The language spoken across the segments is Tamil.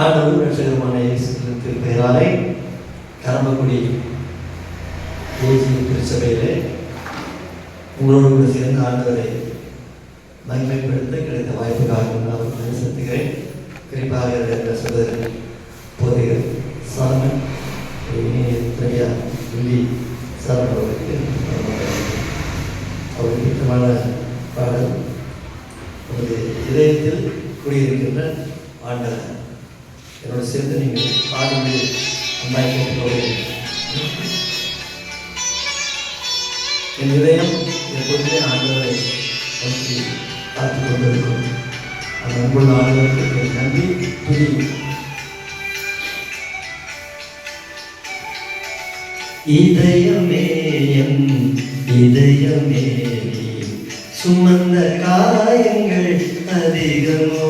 ஆண்டவர் ரட்சகருமான இயேசு கிறிஸ்துவின் பெயராலே கரம்பக்குடி திருச்சபையிலே உங்களோடு கூட சேர்ந்து ஆண்டவரை மகிமைப்படுத்த கிடைத்த வாய்ப்புக்காக நான் செலுத்துகிறேன். குறிப்பாக சகோதரன் போதையர் சாலமன் திரையா வில்லி சாலமன் அவருக்கு பிடித்தமான பாடல் உங்களுடைய இதயத்தில் குடியிருக்கின்ற ஆண்டவர் என்னோட சேர்ந்து நீங்கள் பாடுவது அன்பாக என் இதயம் எப்போதுமே ஆண்டவரை நோக்கி காத்து கொண்டிருக்கும். அந்த அன்புள்ள ஆண்டவருக்கு என் நன்றி துதி. இதயமே என் இதயமே சுமந்த காயங்கள் அதிகமோ,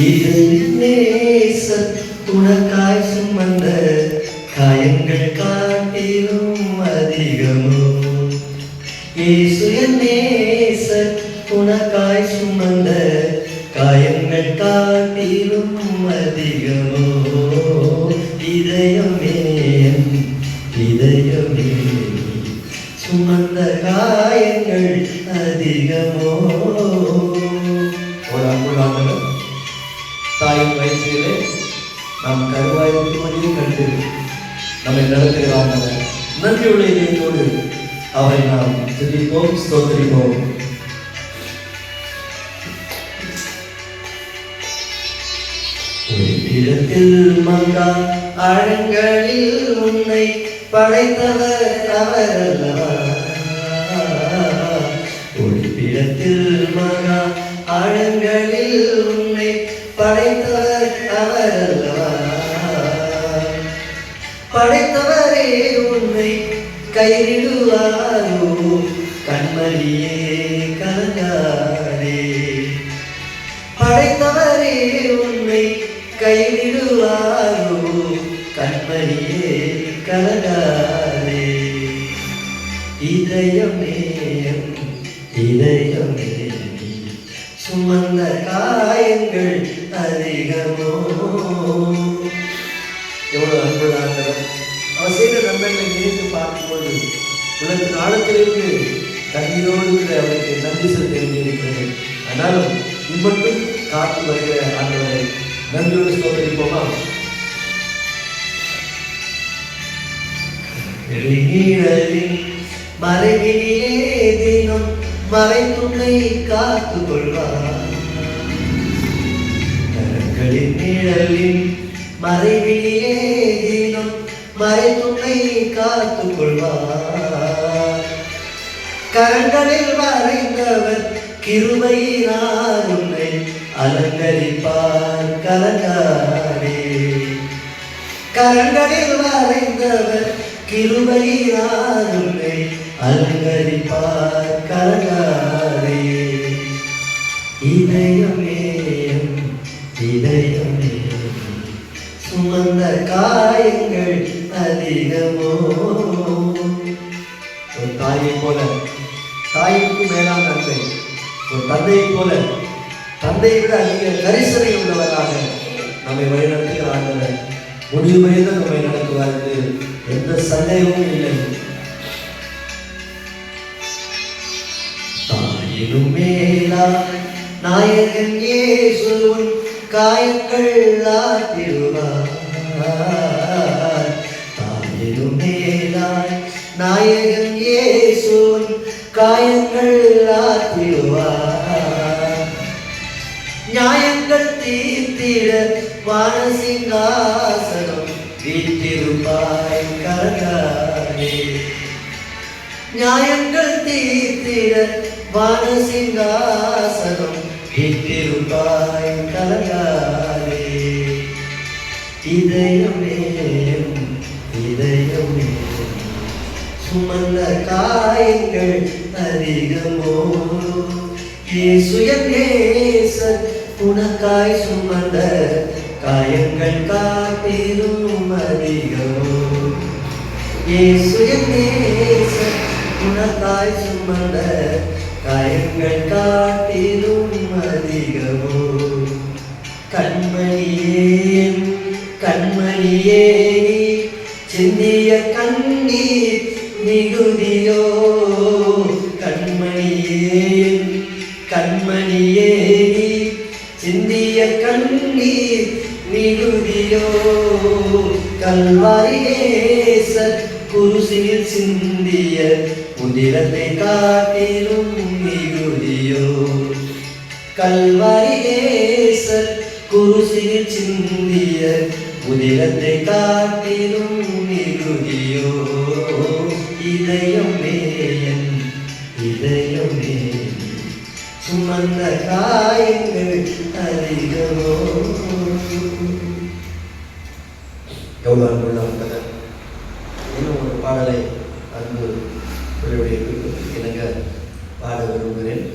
இதயநேச உனக்காய் சுமந்த காயங்கள் காட்டிலும் அதிகமோ, இயேசு என் நேசர் உனக்காய் சுமந்த காயங்கள் காட்டிலும் அதிகமோ, இதயமே இதயமே சுமந்த காயங்கள் அதிகமோ. ஒரு அன்புள்ளாண்டவர் தாயின் வயிற்றிலே நாம் கருவாய்க்கு மணியை கண்டு நம்மை நடத்துகிறார்கள். நன்றியுள்ள இதயத்தோடு அவரை நாம் துதிப்போம், ஸ்தோத்திரிப்போம். இடத்தில் மங்கா ஆழங்களில் உன்னை படைத்தவர் அவர் அல்லவா, ஒளிப்பிடத்தில் மகா ஆழங்களில் உன்னை படைத்தவர் அவர் அல்லவா, படைத்தவரே உன்னை கைவிடுவாரோ, கண்மணியே கலங்காதே, படைத்தவரே உன்னை கைவிடுவாரோ, கண்மணியே கலங்காதே, இதயமே இதயமே சுமந்த காயங்கள் அதிகமோ. எவ்வளவு அன்புள்ளாண்டவர் அவர் செய்த நன்மைகளை நினைத்து பார்க்கும்போது உலகத்தின் ஆழத்திலிருந்து கண்ணீரோடு அவருக்கு நன்றி செலுத்த வேண்டியிருக்கிறது. ஆனாலும் இம்மட்டும் காத்து வருகிற ஆண்டவரை நன்றியோடு ஸ்தோத்திரிப்போமா. மறைவிலே தினம் மறைத்துணை காத்து கொள்வார், கரங்களின் நிழலின் மறைவிலே தினம் மறைத்துணை காத்து கொள்வார், கரங்களில் வரைந்தவர் கிருபையினால் உன்னை அலங்கரிப்பார் கலங்காதே, கரங்களில் வரைந்தவர் கிருபையினால் உன்னை அலங்கரிப்பார் கலங்காதே, இதயமே இதயமே சுமந்த காயங்கள் அதிகமோ. ஒரு தாயை போல தாய்க்கு மேலான அன்பை, ஒரு தந்தையை போல தந்தையை விட அதிக கரிசனை உள்ளவராக நம்மை வழிநடத்துகிறார்கள். முடிவு வரையில் நம்மை நடத்துவார்கள், எந்த சந்தேகமும் இல்லை. தாயினும் மேலான நாயகன் இயேசுவின் காயங்கள் ஆற்றிடுவார், தாயினும் மேலான நாயகன் இயேசுவின் காயங்கள் ஆற்றிடுவார், நியாயங்கள் தீர்த்திட வானசிங்காசனம் வீட்டிருப்பாய் கலங்காதே, நியாயங்கள் தீர்த்திட வானசிங்காசனம் வீட்டிருப்பாய் கலங்காதே, இதயமே இதயமே சுமந்த காயங்கள் அதிகமோ, இயேசு என் நேசர் உனக்காய் சுமந்த காயங்கள் காட்டிலும் அதிகமோ, இயேசு என் நேசர் உனக்காய் சுமந்த காயங்கள் காட்டிலும் அதிகமோ, கண்மணியே கண்மணியே சிந்திய கண்ணீர் மிகுதியோ கண்மணியே கண்மணியே சிந்திய கண்ணீர் மிகுதியோ கல்வாரியேசர் குருசில் சிந்திய உதிரத்தை காட்டிலும் மிகுதியோ கல்வாரியேசர் குருசில் சிந்திய உதிரத்தை காட்டிலும் மிகுதியோ இதயமே என் இதயமே சுமந்த காயங்கள் அதிகமோ. கௌரவமுள்ள மக்கள், இன்னும் ஒரு பாடலை அன்பு இணங்க பாட விரும்புகிறேன்.